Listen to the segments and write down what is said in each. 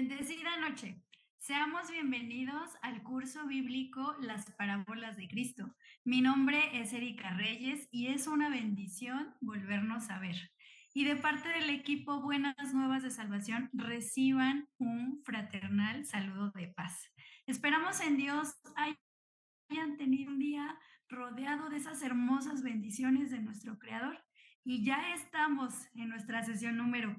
Bendecida noche. Seamos bienvenidos al curso bíblico Las Parábolas de Cristo. Mi nombre es Erika Reyes y es una bendición volvernos a ver. Y de parte del equipo Buenas Nuevas de Salvación, reciban un fraternal saludo de paz. Esperamos en Dios hayan tenido un día rodeado de esas hermosas bendiciones de nuestro Creador. Y ya estamos en nuestra sesión número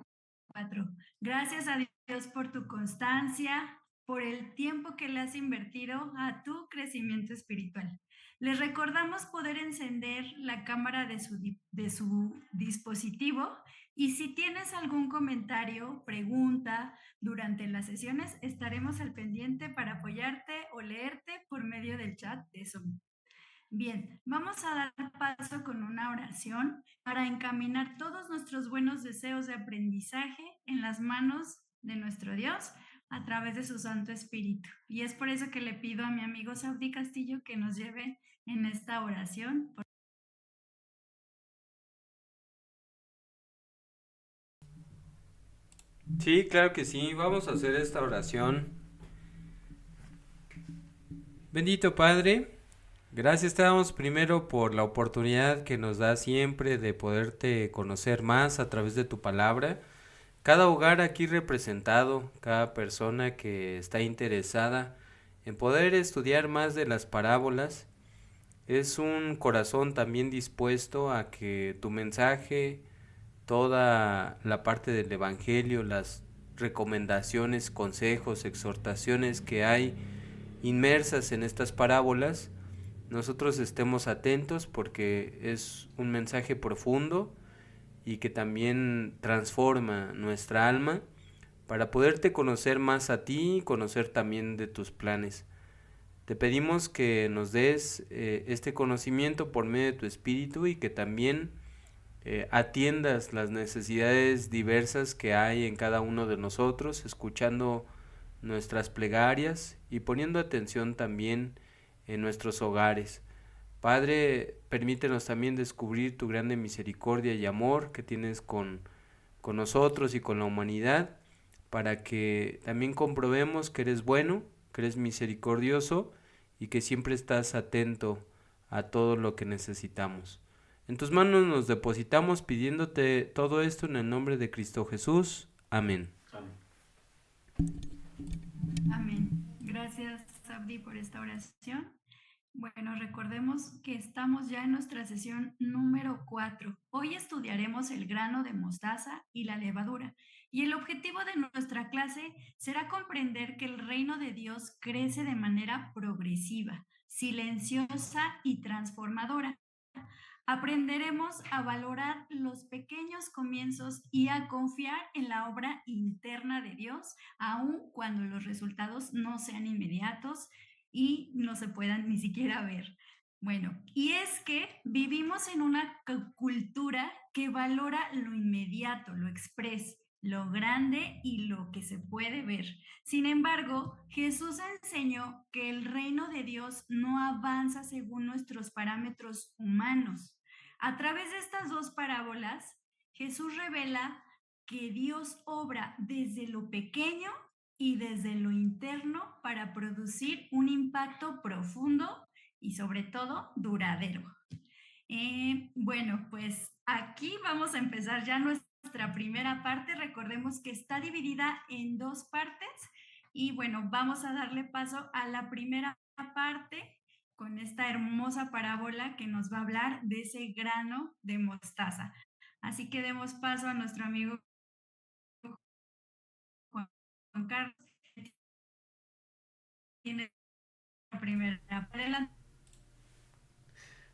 4. Gracias a Dios por tu constancia, por el tiempo que le has invertido a tu crecimiento espiritual. Les recordamos poder encender la cámara de su dispositivo y si tienes algún comentario, pregunta durante las sesiones, estaremos al pendiente para apoyarte o leerte por medio del chat de Zoom. Bien, vamos a dar paso con una oración para encaminar todos nuestros buenos deseos de aprendizaje en las manos de nuestro Dios a través de su Santo Espíritu. Y es por eso que le pido a mi amigo Saudi Castillo que nos lleve en esta oración. Sí, claro que sí. Vamos a hacer esta oración. Bendito Padre, gracias te damos primero por la oportunidad que nos da siempre de poderte conocer más a través de tu palabra. Cada hogar aquí representado, cada persona que está interesada en poder estudiar más de las parábolas, es un corazón también dispuesto a que tu mensaje, toda la parte del Evangelio, las recomendaciones, consejos, exhortaciones que hay inmersas en estas parábolas, nosotros estemos atentos porque es un mensaje profundo y que también transforma nuestra alma para poderte conocer más a ti y conocer también de tus planes. Te pedimos que nos des este conocimiento por medio de tu espíritu y que también atiendas las necesidades diversas que hay en cada uno de nosotros, escuchando nuestras plegarias y poniendo atención también en nuestros hogares. Padre, permítenos también descubrir tu grande misericordia y amor que tienes con nosotros y con la humanidad, para que también comprobemos que eres bueno, que eres misericordioso y que siempre estás atento a todo lo que necesitamos. En tus manos nos depositamos pidiéndote todo esto en el nombre de Cristo Jesús. Amén. Amén. Amén. Gracias, Sabdi, por esta oración. Bueno, recordemos que estamos ya en nuestra sesión número 4. Hoy estudiaremos el grano de mostaza y la levadura. Y el objetivo de nuestra clase será comprender que el reino de Dios crece de manera progresiva, silenciosa y transformadora. Aprenderemos a valorar los pequeños comienzos y a confiar en la obra interna de Dios, aun cuando los resultados no sean inmediatos y no se puedan ni siquiera ver. Bueno, y es que vivimos en una cultura que valora lo inmediato, lo express, lo grande y lo que se puede ver. Sin embargo, Jesús enseñó que el reino de Dios no avanza según nuestros parámetros humanos. A través de estas dos parábolas, Jesús revela que Dios obra desde lo pequeño y desde lo interno para producir un impacto profundo y sobre todo duradero. Bueno, pues aquí vamos a empezar ya nuestra primera parte. Recordemos que está dividida en dos partes y bueno, vamos a darle paso a la primera parte con esta hermosa parábola que nos va a hablar de ese grano de mostaza. Así que demos paso a nuestro amigo Juan Carlos, que tiene la primera. Adelante.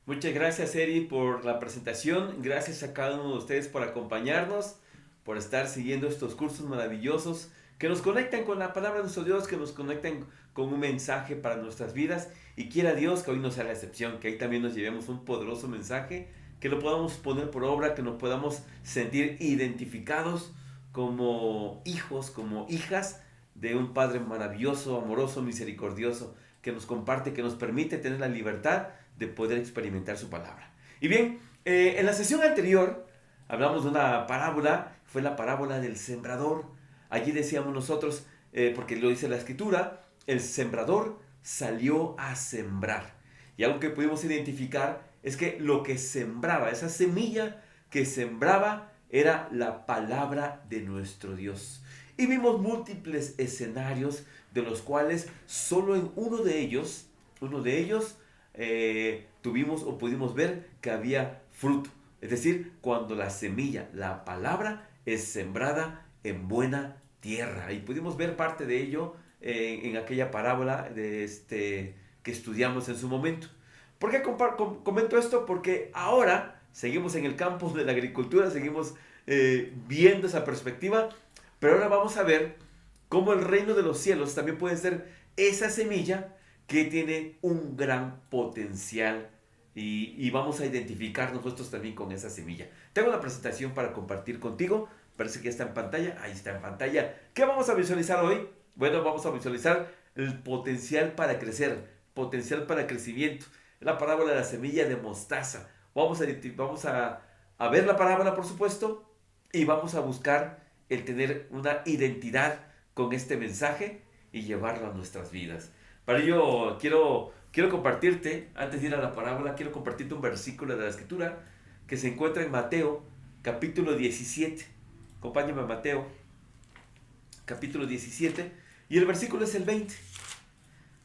Muchas gracias, Eri, por la presentación. Gracias a cada uno de ustedes por acompañarnos, por estar siguiendo estos cursos maravillosos que nos conectan con la palabra de nuestro Dios, que nos conectan con un mensaje para nuestras vidas. Y quiera Dios que hoy no sea la excepción, que ahí también nos llevemos un poderoso mensaje, que lo podamos poner por obra, que nos podamos sentir identificados como hijos, como hijas de un Padre maravilloso, amoroso, misericordioso, que nos comparte, que nos permite tener la libertad de poder experimentar su palabra. Y bien, en la sesión anterior hablamos de una parábola, fue la parábola del sembrador. Allí decíamos nosotros porque lo dice la Escritura, el sembrador salió a sembrar. Y algo que pudimos identificar es que lo que sembraba, esa semilla que sembraba, era la palabra de nuestro Dios. Y vimos múltiples escenarios de los cuales solo en uno de ellos tuvimos o pudimos ver que había fruto. Es decir, cuando la semilla, la palabra, es sembrada en buena tierra. Y pudimos ver parte de ello en aquella parábola que estudiamos en su momento. ¿Por qué comento esto? Porque ahora seguimos en el campo de la agricultura, seguimos viendo esa perspectiva, pero ahora vamos a ver cómo el reino de los cielos también puede ser esa semilla que tiene un gran potencial y vamos a identificar nosotros también con esa semilla. Tengo una presentación para compartir contigo, parece que ya está en pantalla, ahí está en pantalla. ¿Qué vamos a visualizar hoy? Bueno, vamos a visualizar el potencial para crecer, potencial para crecimiento. La parábola de la semilla de mostaza. Vamos a ver la parábola, por supuesto, y vamos a buscar el tener una identidad con este mensaje y llevarlo a nuestras vidas. Para ello quiero compartirte, antes de ir a la parábola, quiero compartirte un versículo de la Escritura que se encuentra en Mateo, capítulo 17. Acompáñame a Mateo, capítulo 17, y el versículo es el 20.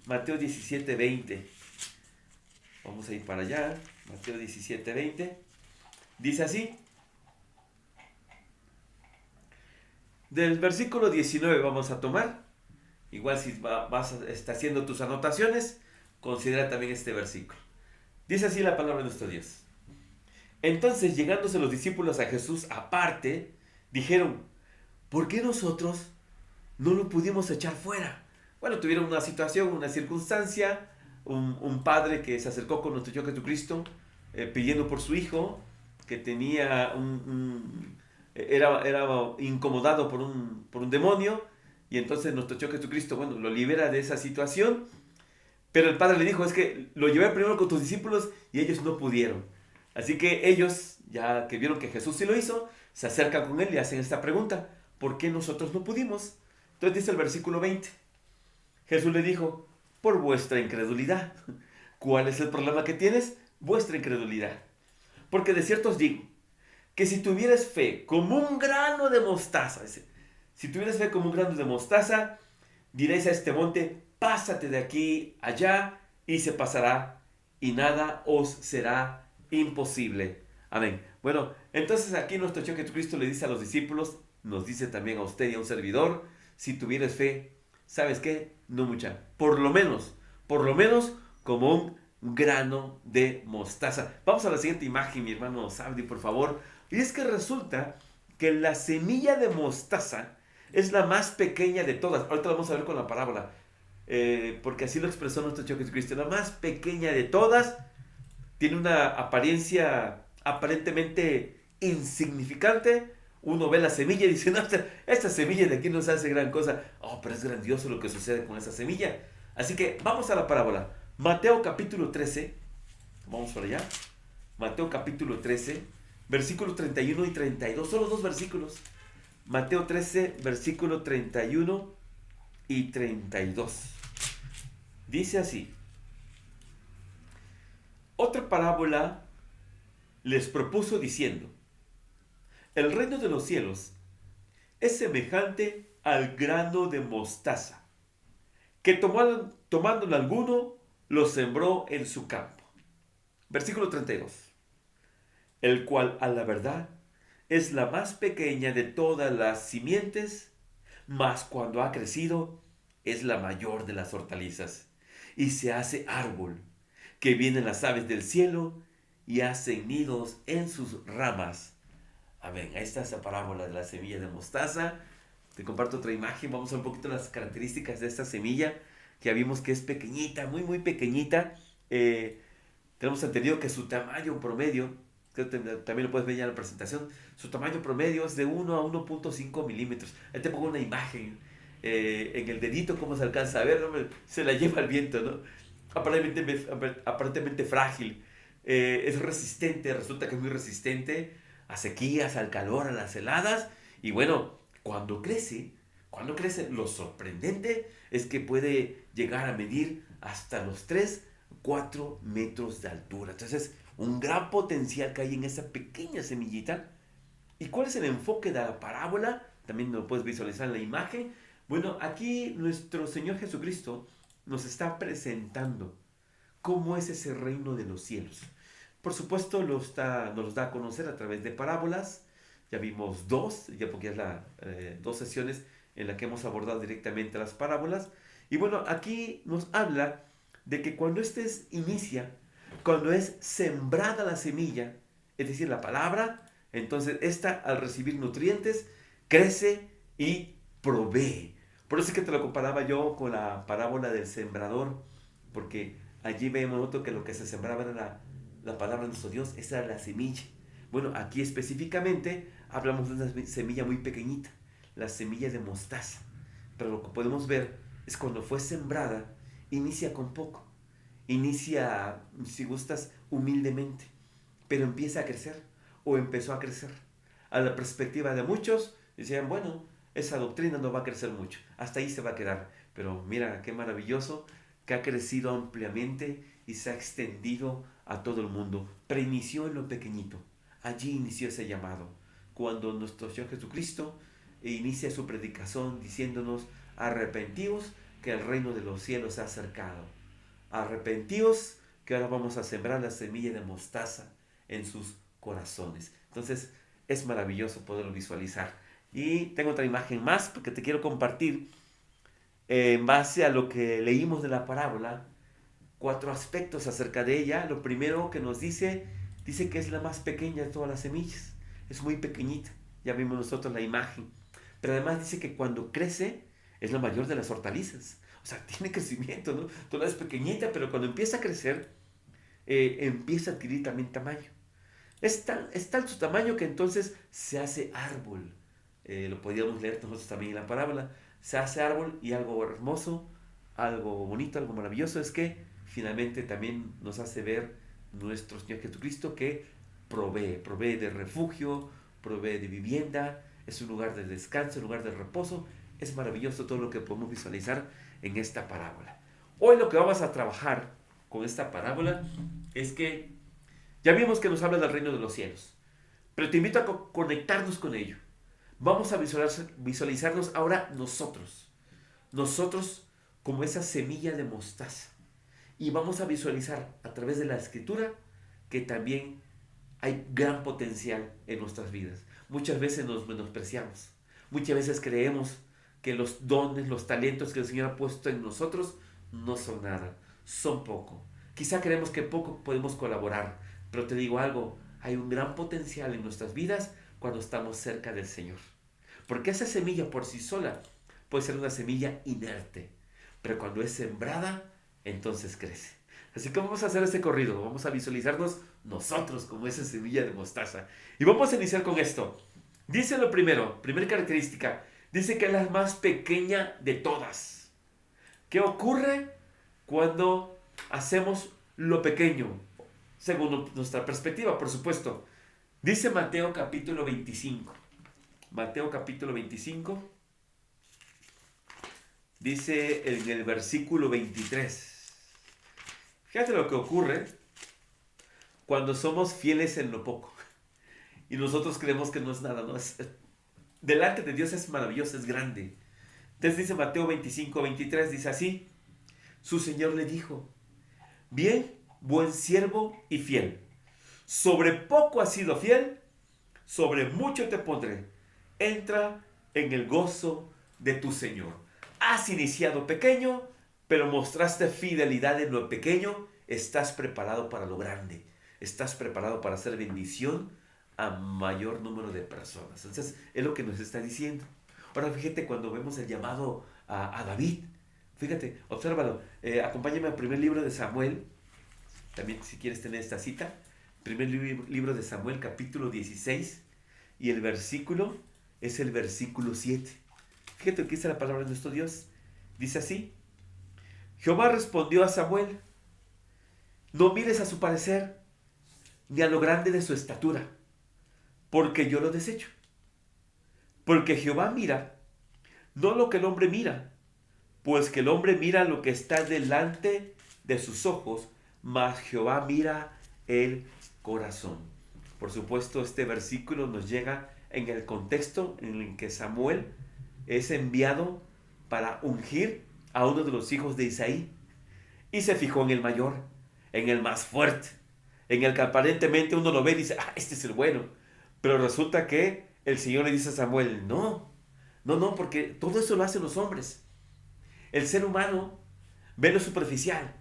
Mateo 17, 20. Vamos a ir para allá. Mateo 17, 20. Dice así. Del versículo 19 vamos a tomar. Igual si estás haciendo tus anotaciones, considera también este versículo. Dice así la palabra de nuestro Dios. Entonces, llegándose los discípulos a Jesús aparte, dijeron, ¿por qué nosotros no lo pudimos echar fuera? Bueno, tuvieron una situación, una circunstancia, un padre que se acercó con nuestro Señor Jesucristo pidiendo por su hijo, que tenía era incomodado por un demonio, y entonces nuestro Señor Jesucristo, bueno, lo libera de esa situación, pero el padre le dijo, es que lo llevé primero con tus discípulos y ellos no pudieron. Así que ellos, ya que vieron que Jesús sí lo hizo, se acercan con él y hacen esta pregunta, ¿por qué nosotros no pudimos? Entonces dice el versículo 20, Jesús le dijo, por vuestra incredulidad. ¿Cuál es el problema que tienes? Vuestra incredulidad. Porque de cierto os digo, que si tuvieras fe como un grano de mostaza, si tuvieras fe como un grano de mostaza, diréis a este monte, pásate de aquí allá, y se pasará, y nada os será imposible. Amén. Bueno, entonces aquí nuestro Señor Jesucristo le dice a los discípulos, nos dice también a usted y a un servidor, si tuvieras fe, ¿sabes qué? No mucha. Por lo menos como un grano de mostaza. Vamos a la siguiente imagen, mi hermano Sabdi, por favor. Y es que resulta que la semilla de mostaza es la más pequeña de todas. Ahorita lo vamos a ver con la parábola. Porque así lo expresó nuestro Señor Jesucristo. La más pequeña de todas tiene una apariencia aparentemente insignificante. Uno ve la semilla y dice, no, esta semilla de aquí no se hace gran cosa. Oh, pero es grandioso lo que sucede con esa semilla. Así que vamos a la parábola. Mateo capítulo 13. Vamos para allá. Mateo capítulo 13, versículos 31 y 32. Solo dos versículos. Mateo 13, versículo 31 y 32. Dice así. Otra parábola les propuso diciendo, el reino de los cielos es semejante al grano de mostaza, que tomándolo alguno, lo sembró en su campo. Versículo 32. El cual, a la verdad, es la más pequeña de todas las simientes, mas cuando ha crecido, es la mayor de las hortalizas, y se hace árbol, que vienen las aves del cielo y hacen nidos en sus ramas. Amén. Ahí está esa parábola de la semilla de mostaza. Te comparto otra imagen. Vamos a ver un poquito las características de esta semilla, que ya vimos que es pequeñita, muy muy pequeñita. Tenemos entendido que su tamaño promedio, creo que también lo puedes ver ya en la presentación, su tamaño promedio es de 1 a 1.5 milímetros. Ahí te pongo una imagen en el dedito, cómo se alcanza a ver, ¿no? Se la lleva el viento, ¿no? Aparentemente frágil. Es resistente, resulta que es muy resistente a sequías, al calor, a las heladas. Y bueno, cuando crece, Cuando crece, lo sorprendente es que puede llegar a medir hasta los 4 metros de altura. Entonces, un gran potencial que hay en esa pequeña semillita. ¿Y cuál es el enfoque de la parábola? También lo puedes visualizar en la imagen. Bueno, aquí nuestro Señor Jesucristo nos está presentando cómo es ese reino de los cielos. Por supuesto, nos da a conocer a través de parábolas. Ya vimos dos, ya porque es dos sesiones en las que hemos abordado directamente las parábolas. Y bueno, aquí nos habla de que cuando inicia, cuando es sembrada la semilla, es decir, la palabra, entonces esta al recibir nutrientes crece y provee. Por eso es que te lo comparaba yo con la parábola del sembrador, porque allí vemos nosotros que lo que se sembraba era la palabra de nuestro Dios, esa era la semilla. Bueno, aquí específicamente hablamos de una semilla muy pequeñita, la semilla de mostaza. Pero lo que podemos ver es cuando fue sembrada, inicia con poco. Inicia, si gustas, humildemente, pero empieza a crecer o empezó a crecer. A la perspectiva de muchos, decían, bueno, esa doctrina no va a crecer mucho, hasta ahí se va a quedar. Pero mira qué maravilloso que ha crecido ampliamente y se ha extendido a todo el mundo. Preinició en lo pequeñito, allí inició ese llamado. Cuando nuestro Señor Jesucristo inicia su predicación diciéndonos, arrepentíos que el reino de los cielos se ha acercado. Arrepentíos que ahora vamos a sembrar la semilla de mostaza en sus corazones. Entonces es maravilloso poderlo visualizar. Y tengo otra imagen más porque te quiero compartir en base a lo que leímos de la parábola, 4 aspectos acerca de ella. Lo primero que nos dice que es la más pequeña de todas las semillas. Es muy pequeñita, ya vimos nosotros la imagen. Pero además dice que cuando crece es la mayor de las hortalizas. O sea, tiene crecimiento, ¿no? Toda es pequeñita, pero cuando empieza a crecer, empieza a adquirir también tamaño. Es tal su tamaño que entonces se hace árbol. Lo podíamos leer nosotros también en la parábola. Se hace árbol y algo hermoso, algo bonito, algo maravilloso es que finalmente también nos hace ver nuestro Señor Jesucristo que provee de refugio, provee de vivienda, es un lugar de descanso, un lugar de reposo. Es maravilloso todo lo que podemos visualizar en esta parábola. Hoy lo que vamos a trabajar con esta parábola es que ya vimos que nos habla del reino de los cielos, pero te invito a conectarnos con ello. Vamos a visualizarnos ahora nosotros como esa semilla de mostaza. Y vamos a visualizar a través de la escritura que también hay gran potencial en nuestras vidas. Muchas veces nos menospreciamos. Muchas veces creemos que los dones, los talentos que el Señor ha puesto en nosotros no son nada, son poco. Quizá creemos que poco podemos colaborar, pero te digo algo, hay un gran potencial en nuestras vidas cuando estamos cerca del Señor. Porque esa semilla por sí sola puede ser una semilla inerte, pero cuando es sembrada, entonces crece. Así que vamos a hacer este corrido, vamos a visualizarnos nosotros como esa semilla de mostaza. Y vamos a iniciar con esto. Dice lo primero, primera característica, dice que es la más pequeña de todas. ¿Qué ocurre cuando hacemos lo pequeño? Según nuestra perspectiva, por supuesto. Dice Mateo capítulo 25. Mateo capítulo 25. Dice en el versículo 23. Fíjate lo que ocurre cuando somos fieles en lo poco. Y nosotros creemos que no es nada, ¿no? Delante de Dios es maravilloso, es grande. Entonces dice Mateo 25, 23, dice así. Su Señor le dijo, bien, buen siervo y fiel. Sobre poco has sido fiel, sobre mucho te pondré. Entra en el gozo de tu Señor. Has iniciado pequeño, pero mostraste fidelidad en lo pequeño. Estás preparado para lo grande. Estás preparado para hacer bendición a mayor número de personas. Entonces, es lo que nos está diciendo. Ahora, fíjate cuando vemos el llamado a David. Fíjate, obsérvalo. Acompáñame al primer libro de Samuel. También, si quieres tener esta cita. Primer libro de Samuel, capítulo 16. Y el versículo es el versículo 7. Fíjate lo que dice la palabra de nuestro Dios. Dice así. Jehová respondió a Samuel. No mires a su parecer, ni a lo grande de su estatura, porque yo lo desecho. Porque Jehová mira no lo que el hombre mira, pues que el hombre mira lo que está delante de sus ojos, mas Jehová mira el corazón. Por supuesto, este versículo nos llega en el contexto en el que Samuel es enviado para ungir a uno de los hijos de Isaí, y se fijó en el mayor, en el más fuerte, en el que aparentemente uno lo ve y dice, este es el bueno. Pero resulta que el Señor le dice a Samuel, no, porque todo eso lo hacen los hombres. El ser humano ve lo superficial,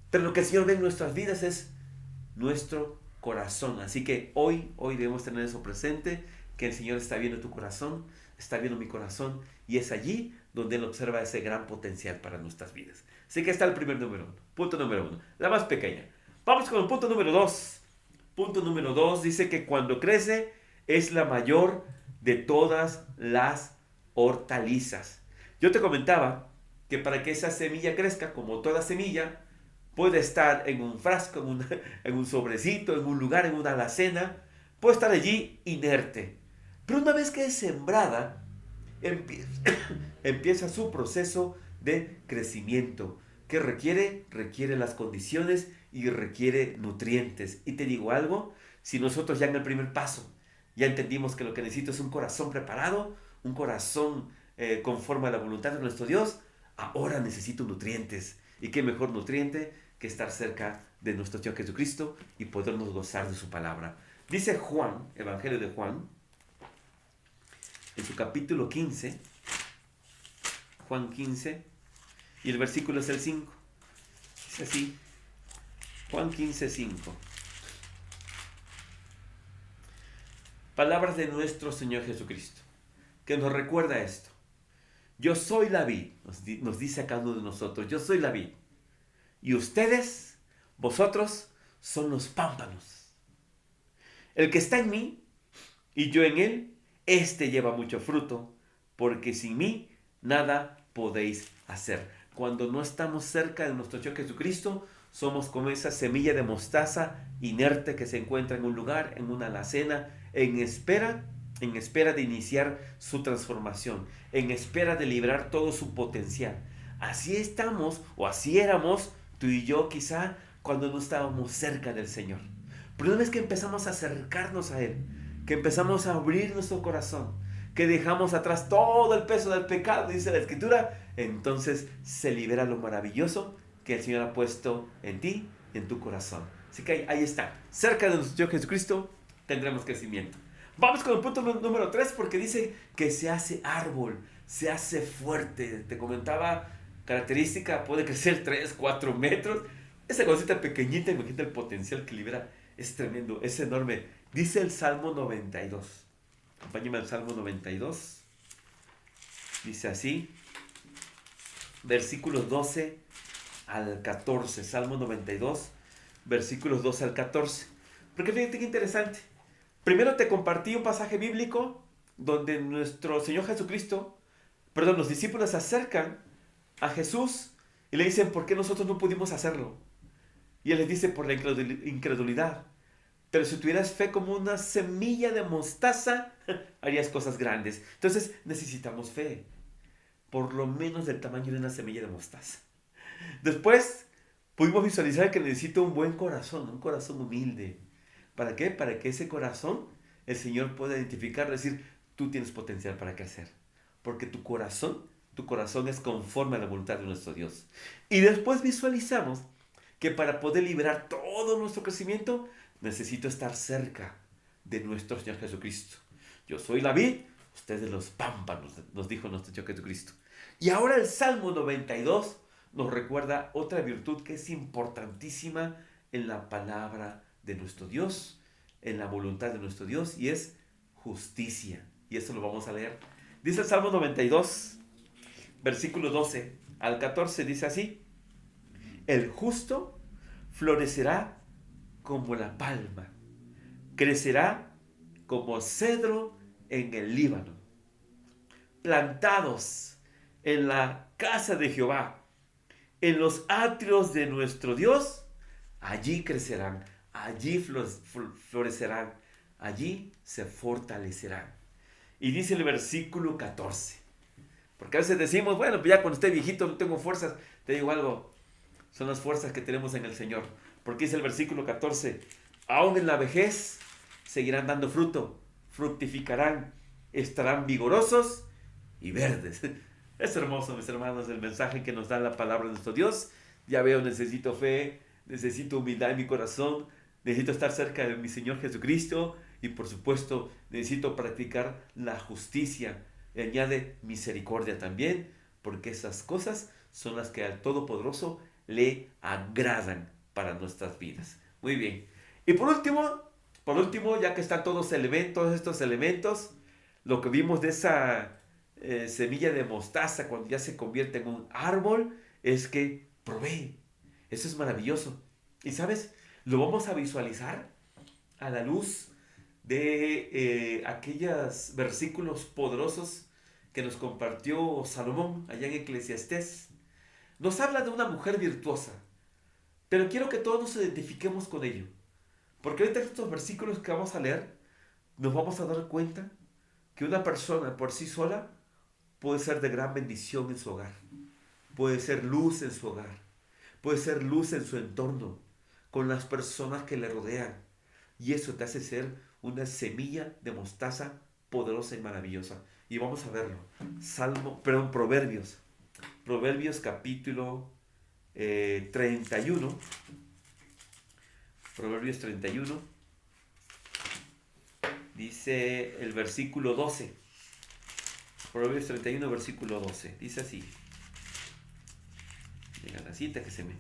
pero lo que el Señor ve en nuestras vidas es nuestro corazón. Así que hoy debemos tener eso presente, que el Señor está viendo tu corazón, está viendo mi corazón, y es allí donde Él observa ese gran potencial para nuestras vidas. Así que está el primer punto número 1, la más pequeña. Vamos con el punto número 2. Punto número 2 dice que cuando crece es la mayor de todas las hortalizas. Yo te comentaba que para que esa semilla crezca, como toda semilla, puede estar en un frasco, en un sobrecito, en un lugar, en una alacena, puede estar allí inerte. Pero una vez que es sembrada, empieza su proceso de crecimiento, que requiere las condiciones y requiere nutrientes. Y te digo algo, si nosotros ya en el primer paso ya entendimos que lo que necesito es un corazón preparado, un corazón conforme a la voluntad de nuestro Dios, ahora necesito nutrientes. ¿Y qué mejor nutriente que estar cerca de nuestro Señor Jesucristo y podernos gozar de su palabra? Dice Juan, Evangelio de Juan, en su capítulo 15, Juan 15, y el versículo es el 5. Dice así, Juan 15, 5. Palabras de nuestro Señor Jesucristo, que nos recuerda esto. Yo soy la vid, nos dice a cada uno de nosotros, yo soy la vid. Y ustedes, vosotros, son los pámpanos. El que está en mí y yo en él, este lleva mucho fruto, porque sin mí nada podéis hacer. Cuando no estamos cerca de nuestro Señor Jesucristo, somos como esa semilla de mostaza inerte que se encuentra en un lugar, en una alacena, en espera de iniciar su transformación, en espera de liberar todo su potencial. Así estamos, o así éramos tú y yo quizá cuando no estábamos cerca del Señor. Pero una vez que empezamos a acercarnos a Él, que empezamos a abrir nuestro corazón, que dejamos atrás todo el peso del pecado, dice la Escritura, entonces se libera lo maravilloso que el Señor ha puesto en ti y en tu corazón. Así que ahí está, cerca de nuestro Señor Jesucristo tendremos crecimiento. Vamos con el punto número 3, porque dice que se hace árbol, se hace fuerte. Te comentaba, característica, puede crecer 3, 4 metros. Esa cosita pequeñita, imagínate el potencial que libera. Es tremendo, es enorme. Dice el Salmo 92. Acompáñame al Salmo 92. Dice así, versículos 12 al 14. Salmo 92, versículos 12 al 14. Porque fíjate qué interesante. Primero te compartí un pasaje bíblico donde nuestro Señor Jesucristo, los discípulos se acercan a Jesús y le dicen, ¿por qué nosotros no pudimos hacerlo? Y Él les dice, por la incredulidad. Pero si tuvieras fe como una semilla de mostaza, harías cosas grandes. Entonces necesitamos fe, por lo menos del tamaño de una semilla de mostaza. Después pudimos visualizar que necesito un buen corazón, un corazón humilde. ¿Para qué? Para que ese corazón el Señor pueda identificar, decir, tú tienes potencial para crecer. Porque tu corazón es conforme a la voluntad de nuestro Dios. Y después visualizamos que para poder liberar todo nuestro crecimiento, necesito estar cerca de nuestro Señor Jesucristo. Yo soy la vid, ustedes los pámpanos, nos dijo nuestro Señor Jesucristo. Y ahora el Salmo 92 nos recuerda otra virtud que es importantísima en la palabra de nuestro Dios, en la voluntad de nuestro Dios, y es justicia. Y eso lo vamos a leer. Dice el Salmo 92, versículo 12 al 14, dice así: el justo florecerá como la palma, crecerá como cedro en el Líbano, plantados en la casa de Jehová, en los atrios de nuestro Dios, allí crecerán, allí florecerán, allí se fortalecerán. Y dice el versículo 14, Porque a veces decimos, bueno, pues ya cuando esté viejito no tengo fuerzas. Te digo algo, son las fuerzas que tenemos en el Señor. Porque dice el versículo 14, aún en la vejez seguirán dando fruto, fructificarán, estarán vigorosos y verdes. Es hermoso, mis hermanos, el mensaje que nos da la palabra de nuestro Dios. Ya veo, necesito fe, necesito humildad en mi corazón, necesito estar cerca de mi Señor Jesucristo y por supuesto necesito practicar la justicia. Y añade misericordia también, porque esas cosas son las que al Todopoderoso le agradan para nuestras vidas. Muy bien. Y por último, ya que están todos estos elementos, lo que vimos de esa semilla de mostaza cuando ya se convierte en un árbol es que provee. Eso es maravilloso. Y sabes, lo vamos a visualizar a la luz de aquellos versículos poderosos que nos compartió Salomón allá en Eclesiastés. Nos habla de una mujer virtuosa, pero quiero que todos nos identifiquemos con ello. Porque ahorita en estos versículos que vamos a leer, nos vamos a dar cuenta que una persona por sí sola puede ser de gran bendición en su hogar, puede ser luz en su hogar, puede ser luz en su entorno, con las personas que le rodean. Y eso te hace ser una semilla de mostaza poderosa y maravillosa. Y vamos a verlo. Proverbios. Proverbios capítulo 31. Proverbios 31. Dice el versículo 12. Proverbios 31, versículo 12. Dice así. Llega la cita que se me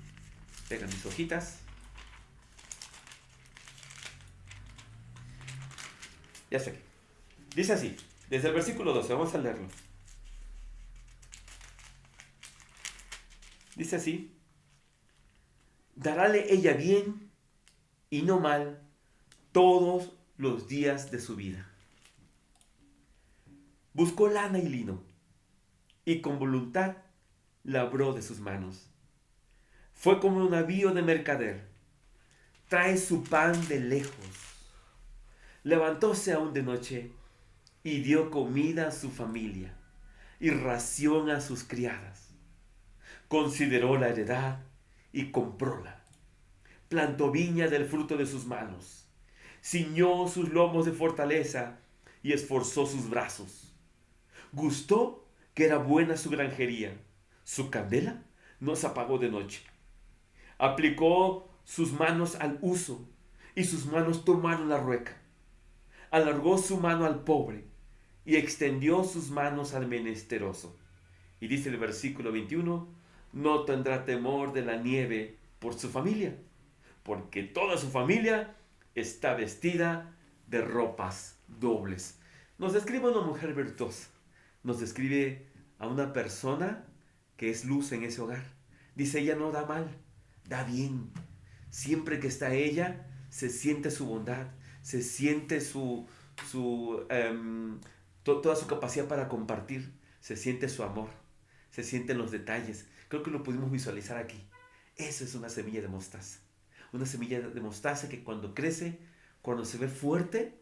pegan mis hojitas. Ya sé. Dice así. Desde el versículo 12. Vamos a leerlo. Dice así. Darále ella bien y no mal todos los días de su vida. Buscó lana y lino, y con voluntad labró de sus manos. Fue como un navío de mercader, trae su pan de lejos. Levantóse aún de noche, y dio comida a su familia, y ración a sus criadas. Consideró la heredad, y compróla. Plantó viña del fruto de sus manos. Ciñó sus lomos de fortaleza, y esforzó sus brazos. Gustó que era buena su granjería. Su candela no se apagó de noche. Aplicó sus manos al uso y sus manos tomaron la rueca. Alargó su mano al pobre y extendió sus manos al menesteroso. Y dice el versículo 21, no tendrá temor de la nieve por su familia, porque toda su familia está vestida de ropas dobles. Nos describe una mujer virtuosa. Nos describe a una persona que es luz en ese hogar. Dice, ella no da mal, da bien. Siempre que está ella, se siente su bondad, se siente toda su capacidad para compartir, se siente su amor, se sienten los detalles. Creo que lo pudimos visualizar aquí. Eso es una semilla de mostaza. Una semilla de mostaza que cuando crece, cuando se ve fuerte,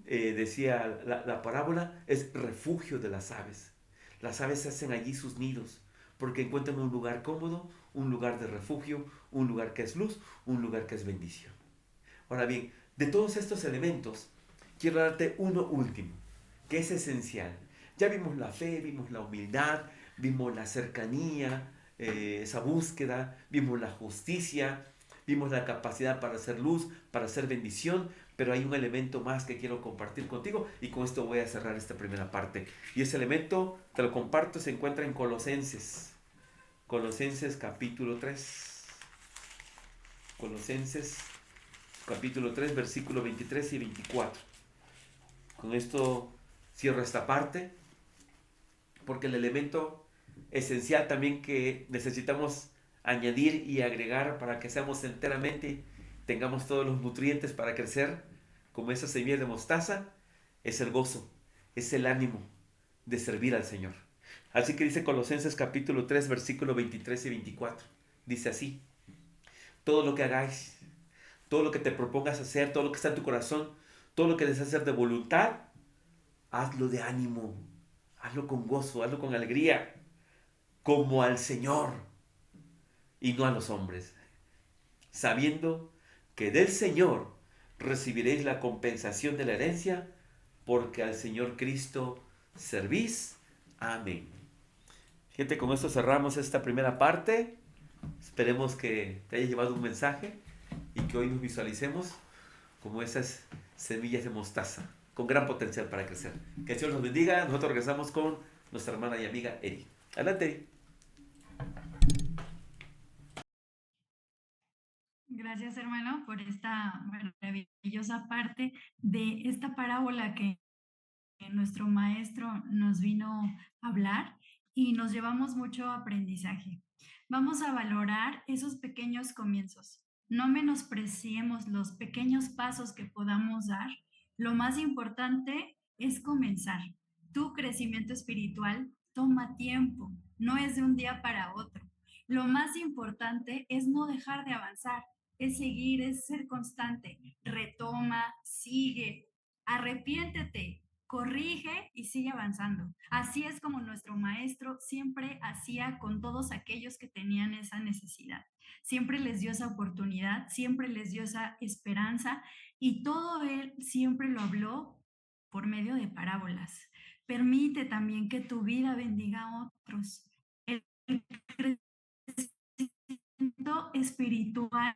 decía la parábola, es refugio de las aves. Las aves hacen allí sus nidos porque encuentran un lugar cómodo, un lugar de refugio, un lugar que es luz, un lugar que es bendición. Ahora bien, de todos estos elementos, quiero darte uno último, que es esencial. Ya vimos la fe, vimos la humildad, vimos la cercanía, esa búsqueda, vimos la justicia, vimos la capacidad para hacer luz, para hacer bendición, pero hay un elemento más que quiero compartir contigo y con esto voy a cerrar esta primera parte. Y ese elemento, te lo comparto, se encuentra en Colosenses. Colosenses capítulo 3. Colosenses capítulo 3, versículo 23 y 24. Con esto cierro esta parte, porque el elemento esencial también que necesitamos añadir y agregar para que seamos enteramente, tengamos todos los nutrientes para crecer, como esa semilla de mostaza, es el gozo, es el ánimo de servir al Señor. Así que dice Colosenses capítulo 3, versículo 23 y 24. Dice así, todo lo que hagáis, todo lo que te propongas hacer, todo lo que está en tu corazón, todo lo que deseas hacer de voluntad, hazlo de ánimo. hazlo con gozo, hazlo con alegría, como al Señor y no a los hombres, sabiendo que del Señor recibiréis la compensación de la herencia, porque al Señor Cristo servís. Amén. Gente, con esto cerramos esta primera parte. Esperemos que te haya llevado un mensaje y que hoy nos visualicemos como esas semillas de mostaza con gran potencial para crecer. Que el Señor nos bendiga. Nosotros regresamos con nuestra hermana y amiga Eri. Adelante, Eri. Gracias, hermano, por esta maravillosa parte de esta parábola que nuestro maestro nos vino a hablar y nos llevamos mucho aprendizaje. Vamos a valorar esos pequeños comienzos. No menospreciemos los pequeños pasos que podamos dar. Lo más importante es comenzar. Tu crecimiento espiritual toma tiempo, no es de un día para otro. Lo más importante es no dejar de avanzar, es seguir, es ser constante. Retoma, sigue, arrepiéntete, corrige y sigue avanzando. Así es como nuestro maestro siempre hacía con todos aquellos que tenían esa necesidad. Siempre les dio esa oportunidad, siempre les dio esa esperanza y todo él siempre lo habló por medio de parábolas. Permite también que tu vida bendiga a otros. El crecimiento espiritual,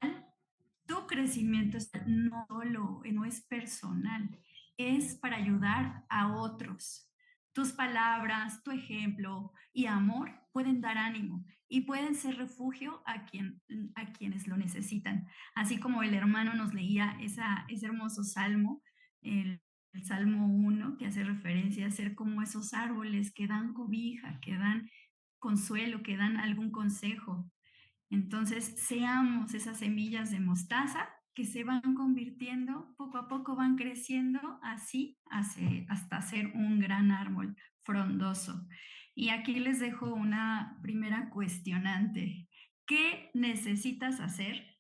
tu crecimiento no solo, no es personal, es para ayudar a otros. Tus palabras, tu ejemplo y amor pueden dar ánimo y pueden ser refugio a quienes lo necesitan. Así como el hermano nos leía ese hermoso salmo, el Salmo 1, que hace referencia a ser como esos árboles que dan cobija, que dan consuelo, que dan algún consejo. Entonces, seamos esas semillas de mostaza que se van convirtiendo, poco a poco van creciendo, así hasta ser un gran árbol frondoso. Y aquí les dejo una primera cuestionante. ¿Qué necesitas hacer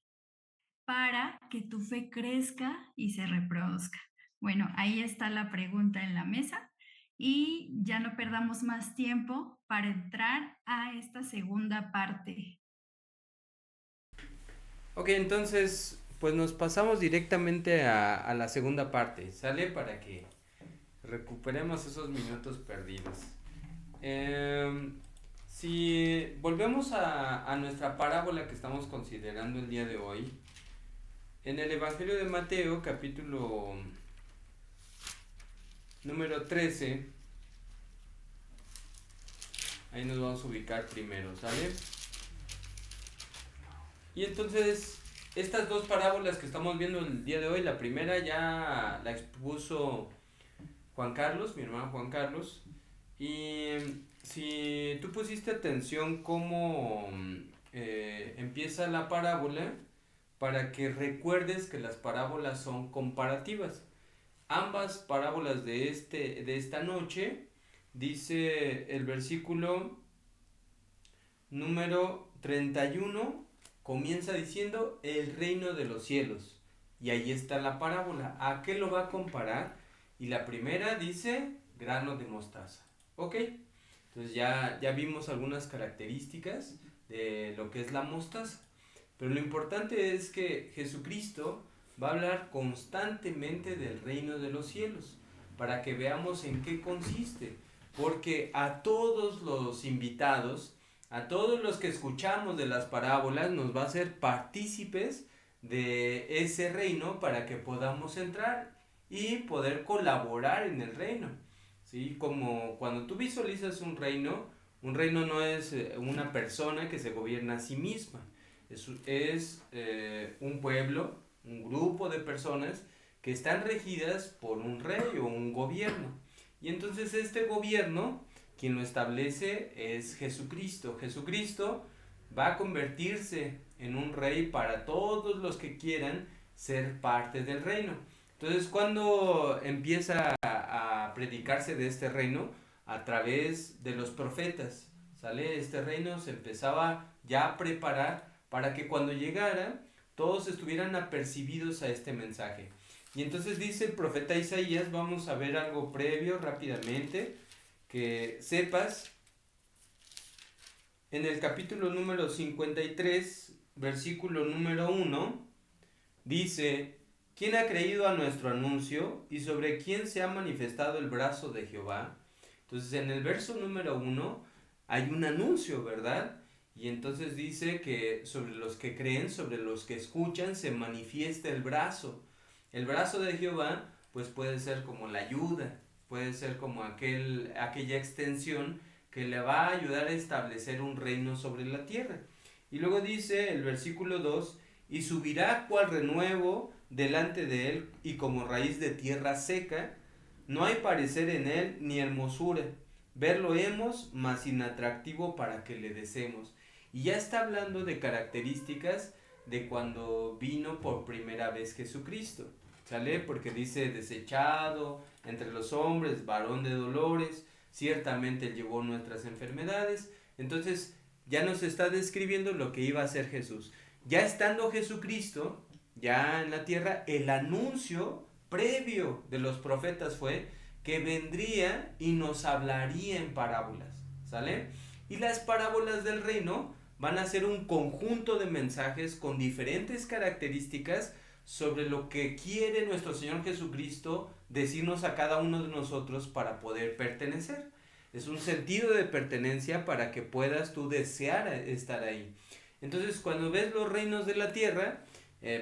para que tu fe crezca y se reproduzca? Bueno, ahí está la pregunta en la mesa y ya no perdamos más tiempo para entrar a esta segunda parte. Ok, entonces, pues nos pasamos directamente a la segunda parte, ¿sale? Para que recuperemos esos minutos perdidos. Si volvemos a nuestra parábola que estamos considerando el día de hoy, en el Evangelio de Mateo, capítulo número 13, ahí nos vamos a ubicar primero, ¿sale? Y entonces, estas dos parábolas que estamos viendo el día de hoy, la primera ya la expuso Juan Carlos, mi hermano Juan Carlos, y si tú pusiste atención cómo empieza la parábola, para que recuerdes que las parábolas son comparativas. Ambas parábolas de esta noche, dice el versículo número 31, comienza diciendo el reino de los cielos. Y ahí está la parábola. ¿A qué lo va a comparar? Y la primera dice grano de mostaza. Ok, entonces ya vimos algunas características de lo que es la mostaza. Pero lo importante es que Jesucristo va a hablar constantemente del reino de los cielos, para que veamos en qué consiste. Porque a todos los invitados, a todos los que escuchamos de las parábolas, nos va a hacer partícipes de ese reino para que podamos entrar y poder colaborar en el reino. ¿Sí? Como cuando tú visualizas un reino no es una persona que se gobierna a sí misma. Es un pueblo, un grupo de personas que están regidas por un rey o un gobierno. Y entonces este gobierno, quien lo establece es Jesucristo. Jesucristo va a convertirse en un rey para todos los que quieran ser parte del reino. Entonces, ¿cuándo empieza a predicarse de este reino? A través de los profetas, ¿sale? Este reino se empezaba ya a preparar para que cuando llegara todos estuvieran apercibidos a este mensaje. Y entonces dice el profeta Isaías, vamos a ver algo previo rápidamente, que sepas, en el capítulo número 53, versículo número 1, dice: ¿Quién ha creído a nuestro anuncio y sobre quién se ha manifestado el brazo de Jehová? Entonces en el verso número 1 hay un anuncio, ¿verdad? Y entonces dice que sobre los que creen, sobre los que escuchan, se manifiesta el brazo. El brazo de Jehová pues puede ser como la ayuda, puede ser como aquella extensión que le va a ayudar a establecer un reino sobre la tierra. Y luego dice el versículo 2: y subirá cual renuevo delante de él, y como raíz de tierra seca, no hay parecer en él ni hermosura. Verlo hemos, mas inatractivo para que le deseemos. Y ya está hablando de características de cuando vino por primera vez Jesucristo. ¿Sale? Porque dice: desechado entre los hombres, varón de dolores, ciertamente él llevó nuestras enfermedades. Entonces ya nos está describiendo lo que iba a hacer Jesús. Ya estando Jesucristo, ya en la tierra, el anuncio previo de los profetas fue que vendría y nos hablaría en parábolas, ¿sale? Y las parábolas del reino van a ser un conjunto de mensajes con diferentes características sobre lo que quiere nuestro Señor Jesucristo decirnos a cada uno de nosotros para poder pertenecer. Es un sentido de pertenencia para que puedas tú desear estar ahí. Entonces, cuando ves los reinos de la tierra,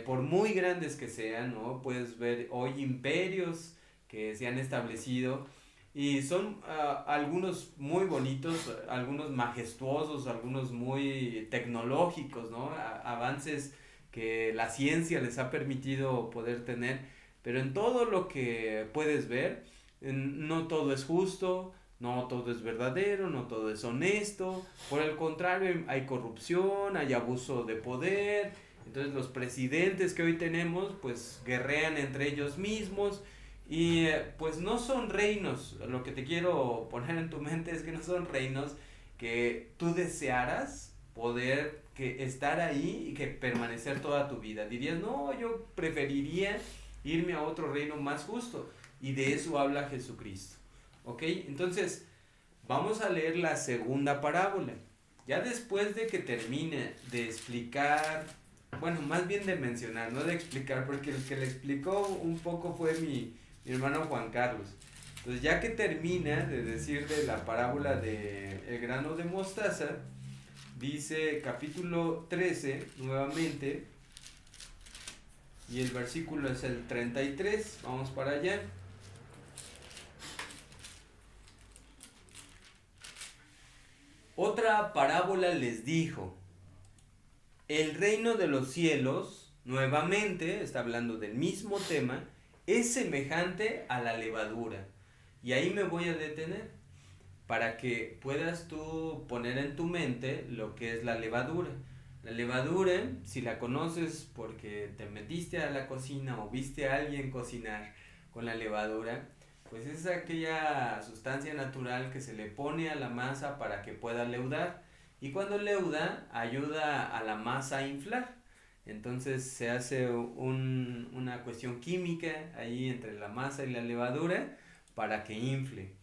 por muy grandes que sean, ¿no? Puedes ver hoy imperios que se han establecido y son algunos muy bonitos, algunos majestuosos, algunos muy tecnológicos, ¿no? Avances que la ciencia les ha permitido poder tener, pero en todo lo que puedes ver, no todo es justo, no todo es verdadero, no todo es honesto, por el contrario hay corrupción, hay abuso de poder. Entonces los presidentes que hoy tenemos pues guerrean entre ellos mismos y pues no son reinos. Lo que te quiero poner en tu mente es que no son reinos que tú desearas poder estar ahí y que permanecer toda tu vida. Dirías: no, yo preferiría irme a otro reino más justo, y de eso habla Jesucristo. ¿Ok? Entonces, vamos a leer la segunda parábola. Ya después de que termine de explicar, bueno, más bien de mencionar, no de explicar, porque el que le explicó un poco fue mi hermano Juan Carlos. Entonces, ya que termina de decir de la parábola de el grano de mostaza, dice capítulo 13, nuevamente, y el versículo es el 33. Vamos para allá. Otra parábola les dijo: el reino de los cielos, nuevamente, está hablando del mismo tema, es semejante a la levadura. Y ahí me voy a detener, para que puedas tú poner en tu mente lo que es la levadura. La levadura, si la conoces porque te metiste a la cocina o viste a alguien cocinar con la levadura, pues es aquella sustancia natural que se le pone a la masa para que pueda leudar. Y cuando leuda, ayuda a la masa a inflar. Entonces se hace una cuestión química ahí entre la masa y la levadura para que infle.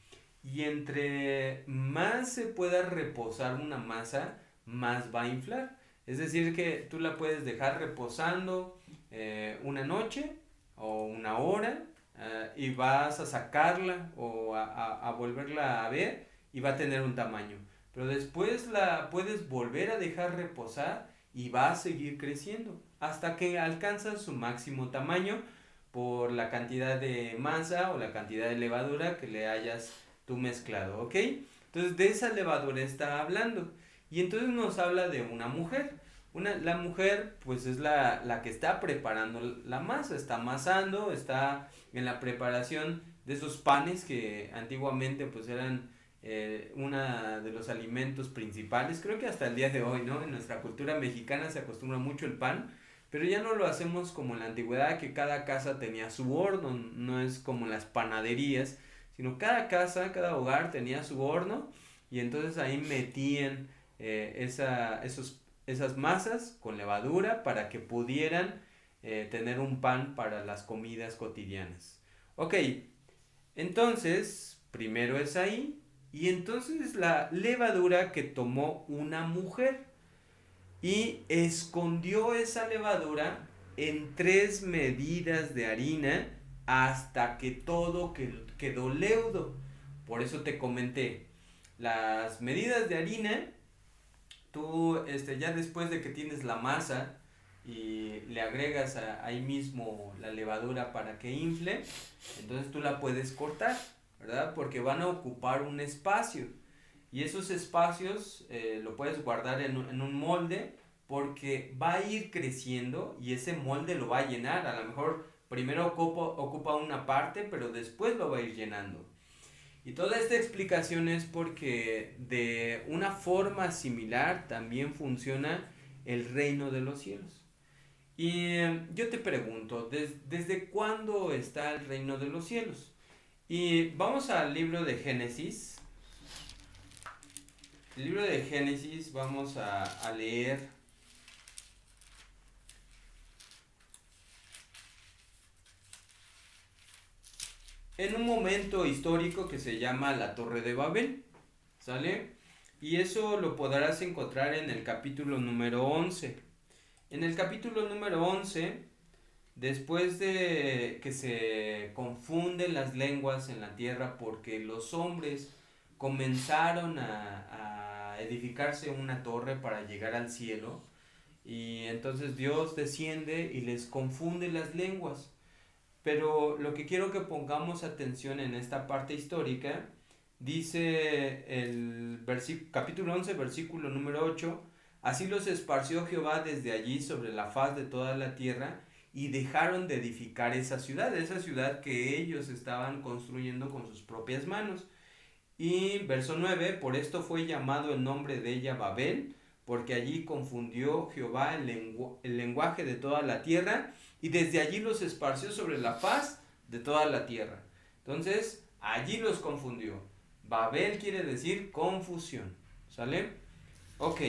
Y entre más se pueda reposar una masa, más va a inflar. Es decir, que tú la puedes dejar reposando una noche o una hora, y vas a sacarla o a volverla a ver y va a tener un tamaño. Pero después la puedes volver a dejar reposar y va a seguir creciendo hasta que alcanza su máximo tamaño por la cantidad de masa o la cantidad de levadura que le hayas tú mezclado, ¿ok? Entonces de esa levadura está hablando. Y entonces nos habla de una mujer. La mujer pues es la que está preparando la masa, está amasando, está en la preparación de esos panes que antiguamente pues eran una de los alimentos principales. Creo que hasta el día de hoy, ¿no? En nuestra cultura mexicana se acostumbra mucho el pan, pero ya no lo hacemos como en la antigüedad, que cada casa tenía su horno. No es como las panaderías, sino cada casa, cada hogar tenía su horno, y entonces ahí metían esas masas con levadura para que pudieran tener un pan para las comidas cotidianas. Ok, entonces, primero es ahí, Y entonces la levadura que tomó una mujer y escondió esa levadura en 3 medidas de harina hasta que todo quedó leudo. Por eso te comenté, las medidas de harina, tú ya después de que tienes la masa y le agregas ahí mismo la levadura para que infle, entonces tú la puedes cortar, ¿verdad? Porque van a ocupar un espacio. Y esos espacios lo puedes guardar en un molde porque va a ir creciendo y ese molde lo va a llenar. A lo mejor primero ocupa una parte, pero después lo va a ir llenando. Y toda esta explicación es porque de una forma similar también funciona el reino de los cielos. Y yo te pregunto, ¿desde cuándo está el reino de los cielos? Y vamos al libro de Génesis. El libro de Génesis vamos a leer en un momento histórico que se llama la Torre de Babel, ¿sale? Y eso lo podrás encontrar en el capítulo número 11. En el capítulo número 11, después de que se confunden las lenguas en la tierra porque los hombres comenzaron a edificarse una torre para llegar al cielo, y entonces Dios desciende y les confunde las lenguas. Pero lo que quiero que pongamos atención en esta parte histórica, dice el capítulo 11, versículo número 8, así los esparció Jehová desde allí sobre la faz de toda la tierra, y dejaron de edificar esa ciudad que ellos estaban construyendo con sus propias manos. Y verso 9, por esto fue llamado el nombre de ella Babel, porque allí confundió Jehová el lenguaje de toda la tierra, y desde allí los esparció sobre la faz de toda la tierra. Entonces, allí los confundió. Babel quiere decir confusión, ¿sale? Ok,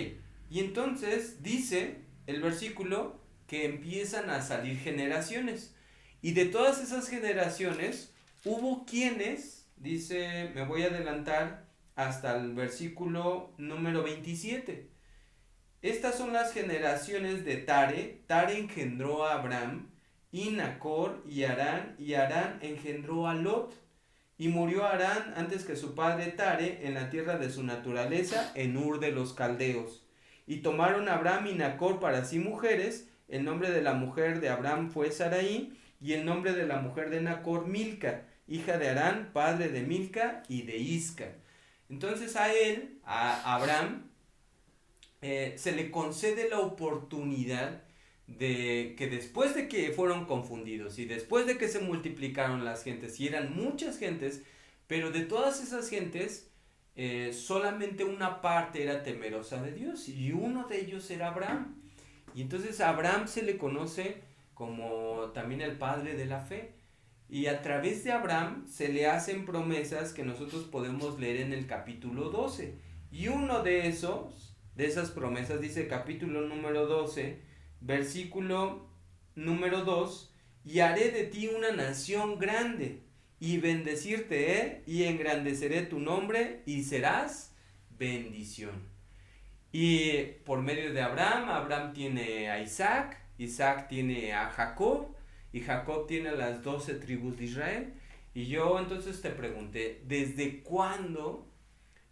y entonces dice el versículo que empiezan a salir generaciones. Y de todas esas generaciones, hubo quienes, dice, me voy a adelantar hasta el versículo número 27. Estas son las generaciones de Tare. Tare engendró a Abram, y Nacor, y Harán engendró a Lot. Y murió Harán antes que su padre Tare en la tierra de su naturaleza, en Ur de los Caldeos. Y tomaron a Abram y Nacor para sí mujeres. El nombre de la mujer de Abram fue Sarai, y el nombre de la mujer de Nacor Milca, hija de Harán, padre de Milca y de Isca. Entonces a Abram, se le concede la oportunidad de que después de que fueron confundidos y después de que se multiplicaron las gentes y eran muchas gentes, pero de todas esas gentes solamente una parte era temerosa de Dios, y uno de ellos era Abraham. Y entonces a Abraham se le conoce como también el padre de la fe, y a través de Abraham se le hacen promesas que nosotros podemos leer en el capítulo 12. Y uno de esas promesas dice, capítulo número 12, versículo número 2, y haré de ti una nación grande, y bendecirte y engrandeceré tu nombre, y serás bendición. Y por medio de Abraham tiene a Isaac tiene a Jacob, y Jacob tiene a las 12 tribus de Israel. Y yo entonces te pregunté, ¿desde cuándo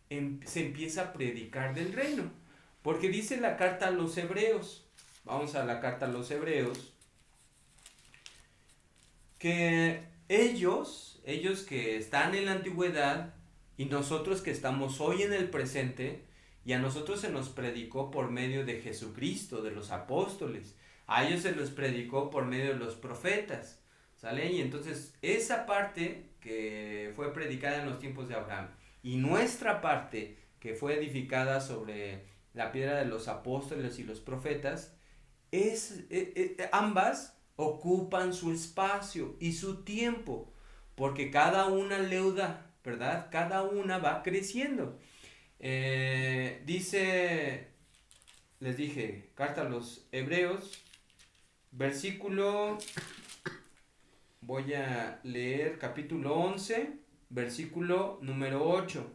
se empieza a predicar del reino? Porque dice la carta a los hebreos, vamos a la carta a los hebreos, que ellos que están en la antigüedad y nosotros que estamos hoy en el presente, y a nosotros se nos predicó por medio de Jesucristo, de los apóstoles, a ellos se los predicó por medio de los profetas, ¿sale? Y entonces esa parte que fue predicada en los tiempos de Abraham y nuestra parte que fue edificada sobre la piedra de los apóstoles y los profetas, ambas ocupan su espacio y su tiempo, porque cada una leuda, ¿verdad? Cada una va creciendo. Dice, les dije, carta a los hebreos, versículo, voy a leer capítulo 11, versículo número 8.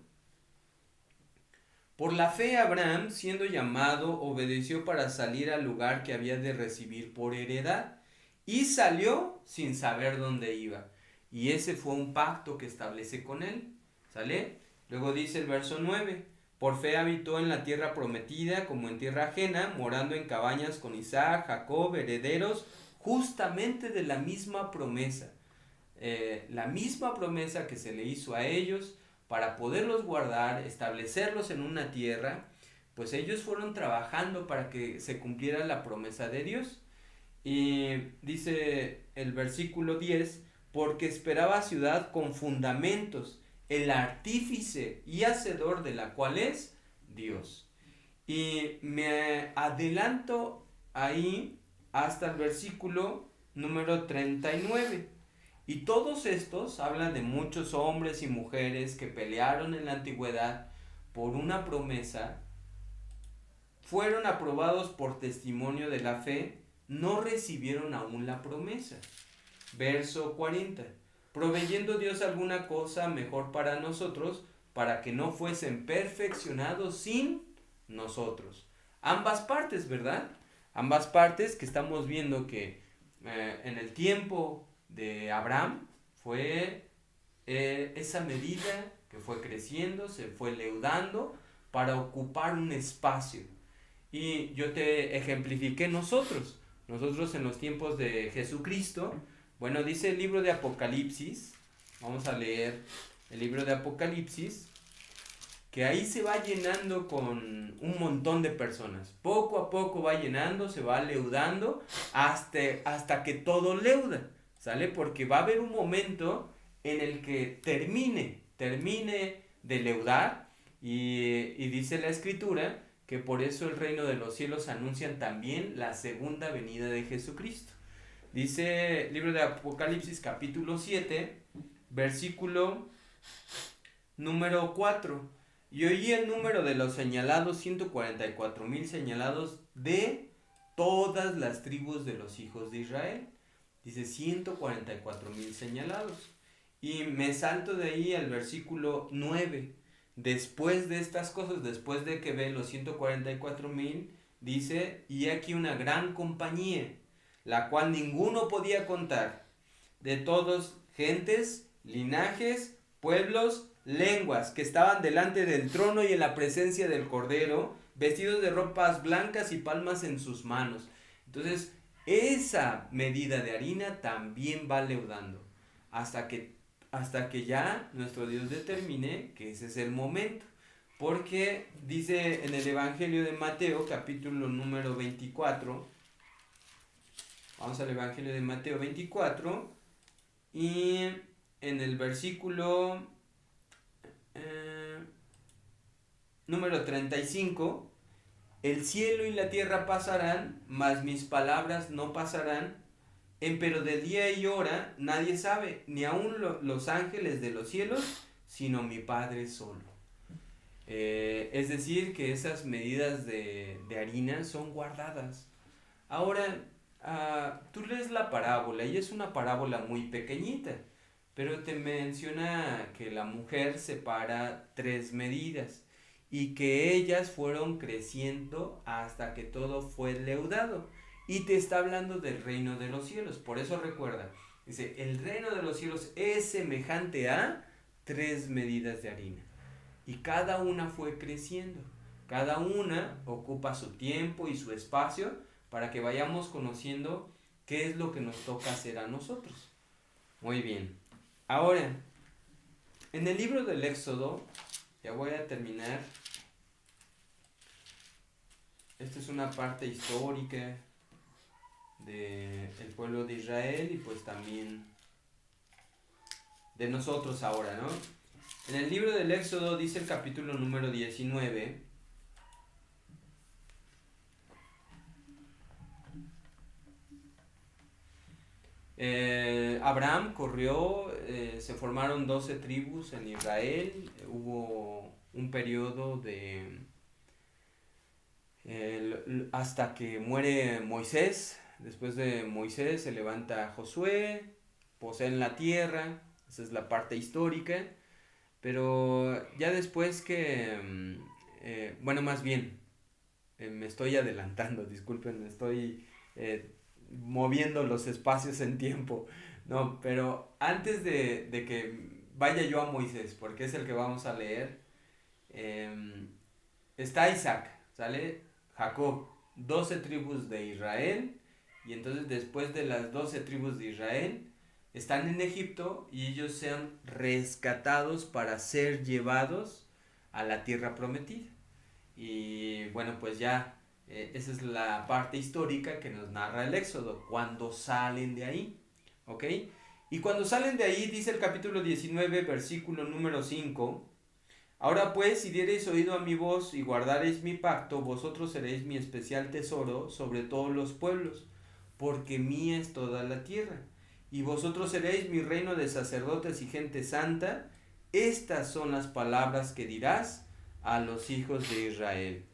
Por la fe Abraham, siendo llamado, obedeció para salir al lugar que había de recibir por heredad, y salió sin saber dónde iba. Y ese fue un pacto que establece con él. ¿Sale? Luego dice el verso 9: por fe habitó en la tierra prometida como en tierra ajena, morando en cabañas con Isaac, Jacob, herederos justamente de la misma promesa. La misma promesa que se le hizo a ellos para poderlos guardar, establecerlos en una tierra, pues ellos fueron trabajando para que se cumpliera la promesa de Dios. Y dice el versículo 10: porque esperaba ciudad con fundamentos, el artífice y hacedor de la cual es Dios. Y me adelanto ahí hasta el versículo número 39. Y todos estos hablan de muchos hombres y mujeres que pelearon en la antigüedad por una promesa, fueron aprobados por testimonio de la fe, no recibieron aún la promesa. Verso 40. Proveyendo Dios alguna cosa mejor para nosotros, para que no fuesen perfeccionados sin nosotros. Ambas partes, ¿verdad? Ambas partes que estamos viendo que en el tiempo de Abraham fue esa medida que fue creciendo, se fue leudando para ocupar un espacio. Y yo te ejemplifiqué nosotros en los tiempos de Jesucristo. Bueno, dice el libro de Apocalipsis, vamos a leer el libro de Apocalipsis, que ahí se va llenando con un montón de personas. Poco a poco va llenando, se va leudando hasta que todo leuda, ¿sale? Porque va a haber un momento en el que termine de leudar y dice la Escritura que por eso el reino de los cielos anuncian también la segunda venida de Jesucristo. Dice el libro de Apocalipsis capítulo 7, versículo número 4. Y oí el número de los señalados, 144,000 señalados de todas las tribus de los hijos de Israel. Dice 144,000 señalados. Y me salto de ahí al versículo 9. Después de estas cosas, después de que ve los 144,000, dice: y aquí una gran compañía, la cual ninguno podía contar, de todos gentes, linajes, pueblos, lenguas, que estaban delante del trono y en la presencia del Cordero, vestidos de ropas blancas y palmas en sus manos. Entonces, esa medida de harina también va leudando, hasta que ya nuestro Dios determine que ese es el momento. Porque dice en el Evangelio de Mateo, capítulo número 24, vamos al Evangelio de Mateo 24, y en el versículo número 35, el cielo y la tierra pasarán, mas mis palabras no pasarán. Empero de día y hora nadie sabe, ni aun los ángeles de los cielos, sino mi Padre solo. Es decir, que esas medidas de harina son guardadas. Ahora, tú lees la parábola y es una parábola muy pequeñita, pero te menciona que la mujer separa 3 medidas y que ellas fueron creciendo hasta que todo fue leudado. Y te está hablando del reino de los cielos. Por eso recuerda, dice, el reino de los cielos es semejante a 3 medidas de harina. Y cada una fue creciendo. Cada una ocupa su tiempo y su espacio para que vayamos conociendo qué es lo que nos toca hacer a nosotros. Muy bien. Ahora, en el libro del Éxodo, ya voy a terminar. Esta es una parte histórica del pueblo de Israel y pues también de nosotros ahora, ¿no? En el libro del Éxodo dice el capítulo número 19: Abraham corrió, se formaron 12 tribus en Israel, hubo un periodo hasta que muere Moisés. Después de Moisés se levanta Josué, poseen la tierra, esa es la parte histórica, pero ya después que bueno, más bien, me estoy adelantando, disculpen, me estoy moviendo los espacios en tiempo, no, pero antes de que vaya yo a Moisés, porque es el que vamos a leer, em, está Isaac, ¿sale? Jacob, 12 tribus de Israel, y entonces después de las 12 tribus de Israel, están en Egipto y ellos sean rescatados para ser llevados a la tierra prometida. Y bueno, pues ya esa es la parte histórica que nos narra el Éxodo, cuando salen de ahí, ¿ok? Y cuando salen de ahí, dice el capítulo 19, versículo número 5, ahora pues, si diereis oído a mi voz y guardareis mi pacto, vosotros seréis mi especial tesoro sobre todos los pueblos, porque mía es toda la tierra. Y vosotros seréis mi reino de sacerdotes y gente santa. Estas son las palabras que dirás a los hijos de Israel.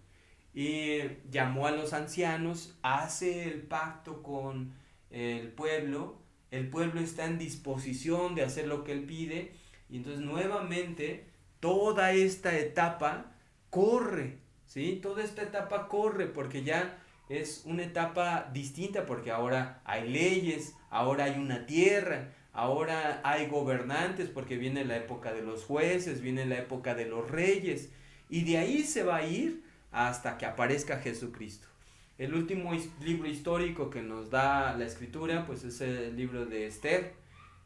Y llamó a los ancianos, hace el pacto con el pueblo está en disposición de hacer lo que él pide, y entonces nuevamente toda esta etapa corre, ¿sí? Toda esta etapa corre porque ya es una etapa distinta, porque ahora hay leyes, ahora hay una tierra, ahora hay gobernantes, porque viene la época de los jueces, viene la época de los reyes, y de ahí se va a ir hasta que aparezca Jesucristo. El último libro histórico que nos da la escritura, pues es el libro de Esther.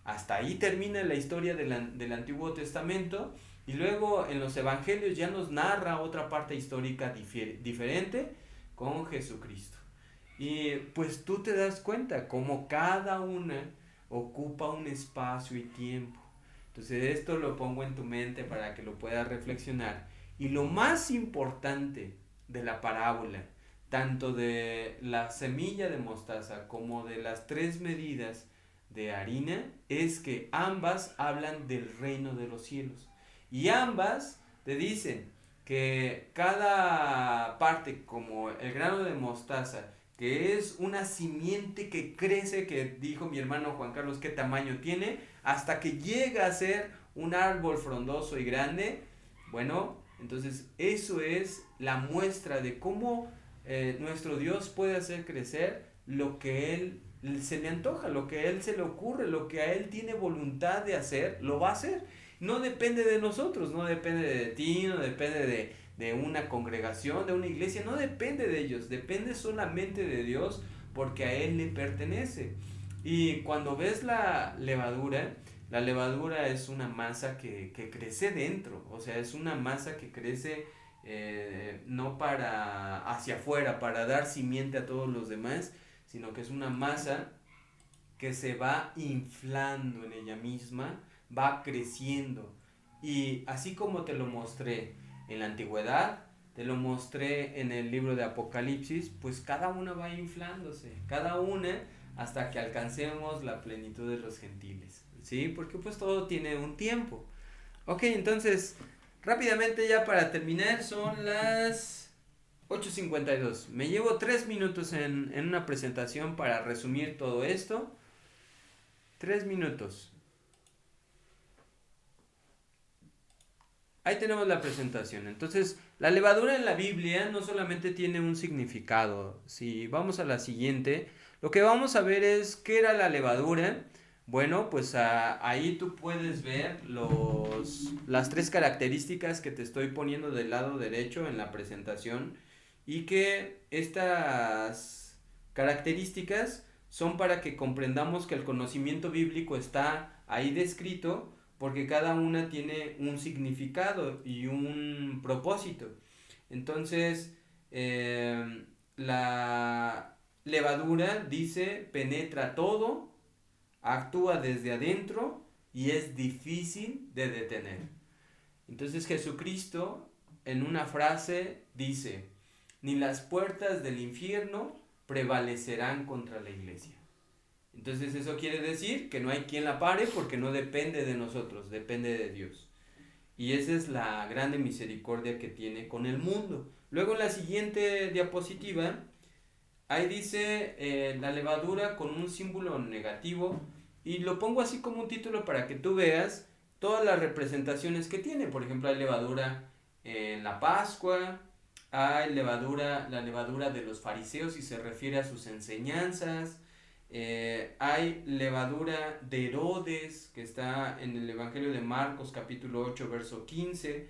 Hasta ahí termina la historia del Antiguo Testamento, y luego en los evangelios ya nos narra otra parte histórica diferente con Jesucristo. Y pues tú te das cuenta como cada una ocupa un espacio y tiempo. Entonces esto lo pongo en tu mente para que lo puedas reflexionar. Y lo más importante de la parábola, tanto de la semilla de mostaza como de las 3 medidas de harina, es que ambas hablan del reino de los cielos. Y ambas te dicen que cada parte, como el grano de mostaza, que es una simiente que crece, que dijo mi hermano Juan Carlos qué tamaño tiene, hasta que llega a ser un árbol frondoso y grande. Bueno, entonces eso es la muestra de cómo nuestro Dios puede hacer crecer lo que Él se le antoja, lo que a Él se le ocurre, lo que a Él tiene voluntad de hacer, lo va a hacer. No depende de nosotros, no depende de ti, no depende de una congregación, de una iglesia, no depende de ellos, depende solamente de Dios, porque a Él le pertenece. Y cuando ves la levadura es una masa que crece dentro, o sea, es una masa que crece no para hacia afuera, para dar simiente a todos los demás, sino que es una masa que se va inflando en ella misma, va creciendo. Y así como te lo mostré en la antigüedad, te lo mostré en el libro de Apocalipsis, pues cada una va inflándose, cada una hasta que alcancemos la plenitud de los gentiles, ¿sí? Porque pues todo tiene un tiempo. Ok, entonces, rápidamente ya para terminar, son las 8:52. Me llevo 3 minutos en una presentación para resumir todo esto. 3 minutos. Ahí tenemos la presentación. Entonces, la levadura en la Biblia no solamente tiene un significado. Si vamos a la siguiente, lo que vamos a ver es qué era la levadura. Bueno, pues ahí tú puedes ver las 3 características que te estoy poniendo del lado derecho en la presentación, y que estas características son para que comprendamos que el conocimiento bíblico está ahí descrito, porque cada una tiene un significado y un propósito. Entonces, la levadura dice, penetra todo, actúa desde adentro y es difícil de detener. Entonces Jesucristo en una frase dice, ni las puertas del infierno prevalecerán contra la iglesia. Entonces eso quiere decir que no hay quien la pare, porque no depende de nosotros, depende de Dios. Y esa es la grande misericordia que tiene con el mundo. Luego en la siguiente diapositiva, ahí dice la levadura con un símbolo negativo, y lo pongo así como un título para que tú veas todas las representaciones que tiene. Por ejemplo, hay levadura en la Pascua, hay levadura, la levadura de los fariseos y se refiere a sus enseñanzas. Hay levadura de Herodes, que está en el Evangelio de Marcos capítulo 8 verso 15.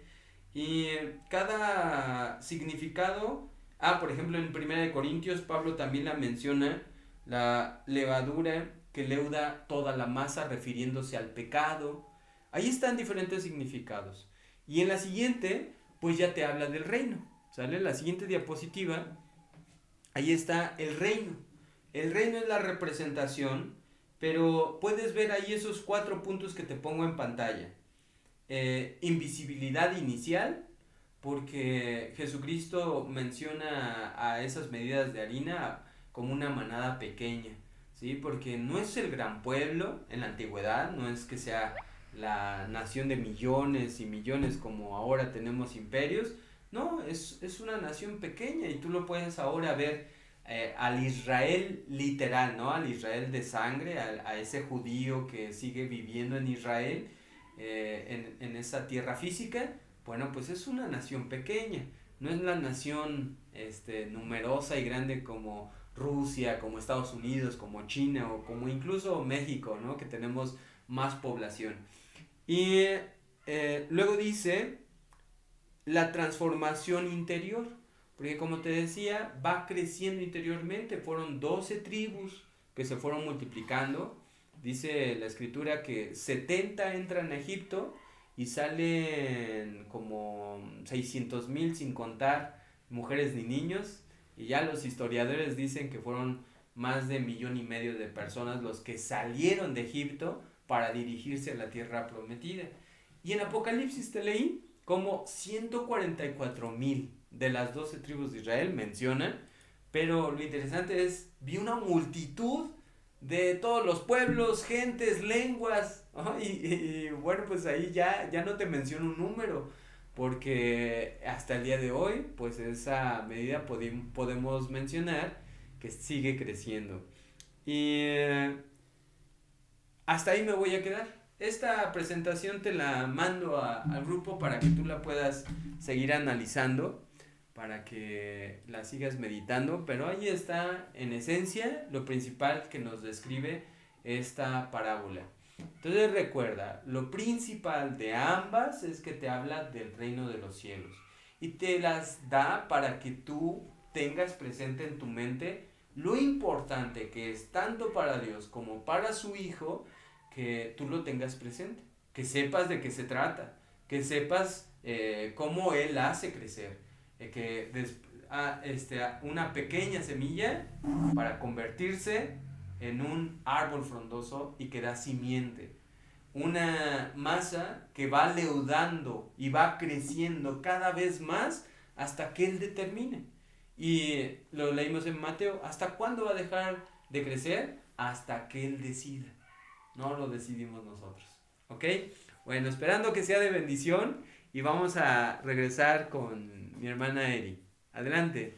Y cada significado, por ejemplo en 1 Corintios Pablo también la menciona, la levadura que leuda toda la masa refiriéndose al pecado. Ahí están diferentes significados. Y en la siguiente, pues ya te habla del reino. ¿Sale? La siguiente diapositiva, ahí está el reino. El reino es la representación, pero puedes ver ahí esos 4 puntos que te pongo en pantalla. Invisibilidad inicial, porque Jesucristo menciona a esas medidas de harina como una manada pequeña, ¿sí? Porque no es el gran pueblo en la antigüedad, no es que sea la nación de millones y millones como ahora tenemos imperios, no, es una nación pequeña y tú lo puedes ahora ver al Israel literal, ¿no? Al Israel de sangre, a ese judío que sigue viviendo en Israel, en esa tierra física. Bueno, pues es una nación pequeña, no es la nación numerosa y grande como Rusia, como Estados Unidos, como China o como incluso México, ¿no? Que tenemos más población. Y luego dice la transformación interior, porque como te decía, va creciendo interiormente. Fueron 12 tribus que se fueron multiplicando. Dice la escritura que 70 entran a Egipto y salen como 600,000 sin contar mujeres ni niños. Y ya los historiadores dicen que fueron más de 1,500,000 de personas los que salieron de Egipto para dirigirse a la tierra prometida. Y en Apocalipsis te leí como 144,000 de las 12 tribus de Israel mencionan, pero lo interesante es, vi una multitud de todos los pueblos, gentes, lenguas, ¿no? Y bueno, pues ahí ya no te menciono un número, porque hasta el día de hoy, pues esa medida podemos mencionar que sigue creciendo. Y hasta ahí me voy a quedar. Esta presentación te la mando al grupo para que tú la puedas seguir analizando, para que la sigas meditando, pero ahí está en esencia lo principal que nos describe esta parábola. Entonces recuerda, lo principal de ambas es que te habla del reino de los cielos y te las da para que tú tengas presente en tu mente lo importante que es tanto para Dios como para su Hijo, que tú lo tengas presente, que sepas de qué se trata, que sepas cómo Él hace crecer, que una pequeña semilla para convertirse en un árbol frondoso y que da simiente. Una masa que va leudando y va creciendo cada vez más hasta que Él determine. Y lo leímos en Mateo, ¿hasta cuándo va a dejar de crecer? Hasta que Él decida. No lo decidimos nosotros. ¿Ok? Bueno, esperando que sea de bendición y vamos a regresar con mi hermana Eri. Adelante.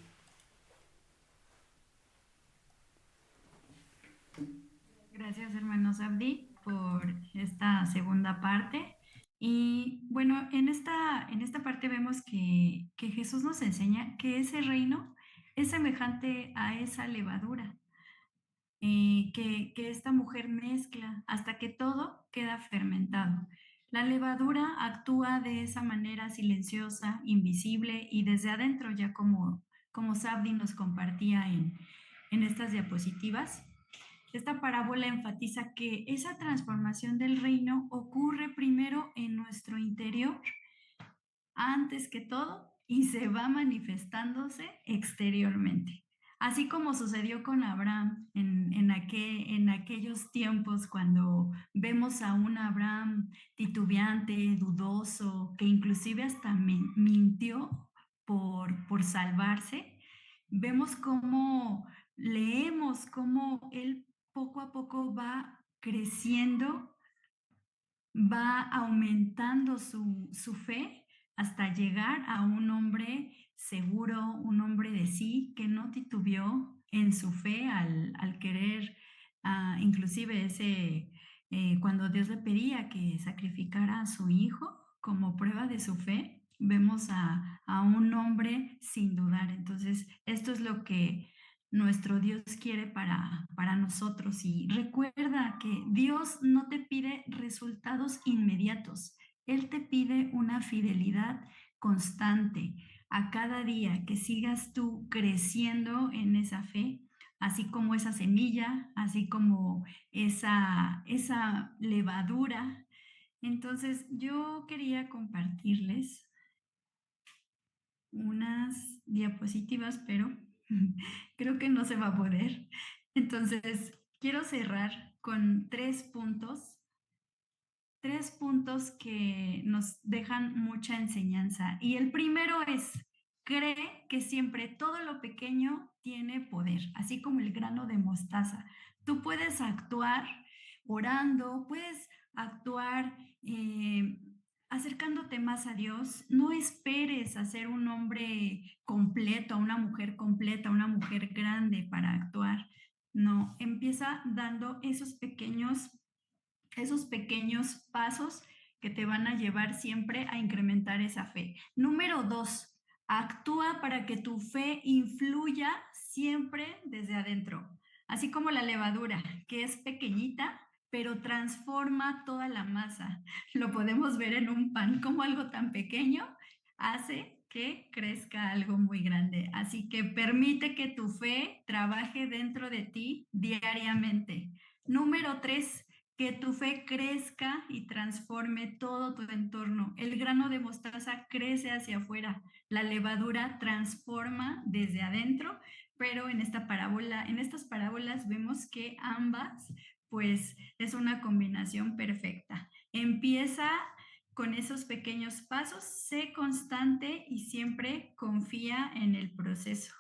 Gracias, hermanos Abdi, por esta segunda parte. Y bueno, en esta parte vemos que Jesús nos enseña que ese reino es semejante a esa levadura que esta mujer mezcla hasta que todo queda fermentado. La levadura actúa de esa manera silenciosa, invisible y desde adentro, ya como Sabdi nos compartía en estas diapositivas. Esta parábola enfatiza que esa transformación del reino ocurre primero en nuestro interior, antes que todo, y se va manifestándose exteriormente. Así como sucedió con Abraham en aquellos tiempos cuando vemos a un Abraham titubeante, dudoso, que inclusive hasta mintió por salvarse, vemos cómo leemos cómo él poco a poco va creciendo, va aumentando su fe hasta llegar a un hombre seguro, un hombre de sí, que no titubeó en su fe al querer, inclusive cuando Dios le pedía que sacrificara a su hijo como prueba de su fe. vemos a un hombre sin dudar. Entonces, esto es lo que nuestro Dios quiere para nosotros. Y recuerda que Dios no te pide resultados inmediatos. Él te pide una fidelidad constante a cada día, que sigas tú creciendo en esa fe, así como esa semilla, así como esa levadura. Entonces, yo quería compartirles unas diapositivas, pero creo que no se va a poder. Entonces, quiero cerrar con tres puntos que nos dejan mucha enseñanza. Y el primero es, cree que siempre todo lo pequeño tiene poder, así como el grano de mostaza. Tú puedes actuar orando, puedes actuar acercándote más a Dios. No esperes a ser un hombre completo, a una mujer completa, a una mujer grande para actuar. No, empieza dando esos pequeños pasos que te van a llevar siempre a incrementar esa fe. Número 2, actúa para que tu fe influya siempre desde adentro, así como la levadura, que es pequeñita, pero transforma toda la masa. Lo podemos ver en un pan, como algo tan pequeño hace que crezca algo muy grande. Así que permite que tu fe trabaje dentro de ti diariamente. Número 3, que tu fe crezca y transforme todo tu entorno. El grano de mostaza crece hacia afuera, la levadura transforma desde adentro, pero en estas parábolas vemos que ambas, pues, es una combinación perfecta. Empieza con esos pequeños pasos, sé constante y siempre confía en el proceso.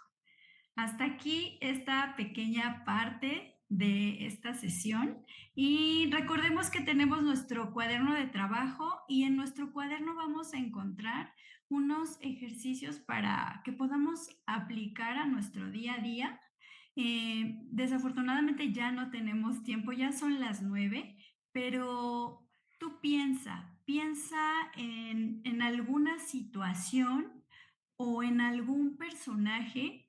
Hasta aquí esta pequeña parte de esta sesión y recordemos que tenemos nuestro cuaderno de trabajo y en nuestro cuaderno vamos a encontrar unos ejercicios para que podamos aplicar a nuestro día a día. Desafortunadamente ya no tenemos tiempo, ya son las 9, pero tú piensa en alguna situación o en algún personaje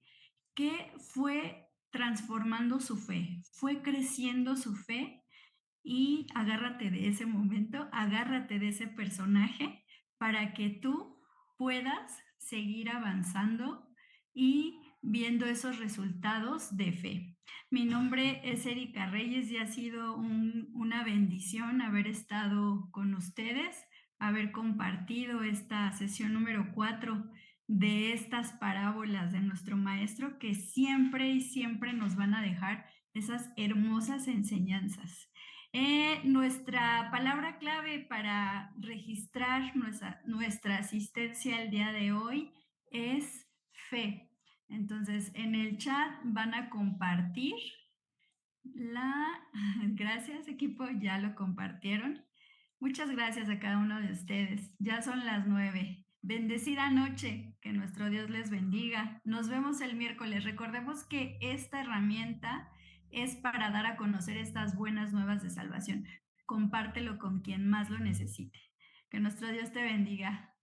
que fue transformando su fe, fue creciendo su fe y agárrate de ese momento, agárrate de ese personaje para que tú puedas seguir avanzando y viendo esos resultados de fe. Mi nombre es Erika Reyes y ha sido una bendición haber estado con ustedes, haber compartido esta sesión número 4 de estas parábolas de nuestro maestro que siempre y siempre nos van a dejar esas hermosas enseñanzas. Nuestra palabra clave para registrar nuestra asistencia el día de hoy es fe. Entonces, en el chat van a compartir Gracias, equipo, ya lo compartieron. Muchas gracias a cada uno de ustedes. Ya son las 9. Bendecida noche, que nuestro Dios les bendiga. Nos vemos el miércoles. Recordemos que esta herramienta es para dar a conocer estas buenas nuevas de salvación. Compártelo con quien más lo necesite. Que nuestro Dios te bendiga.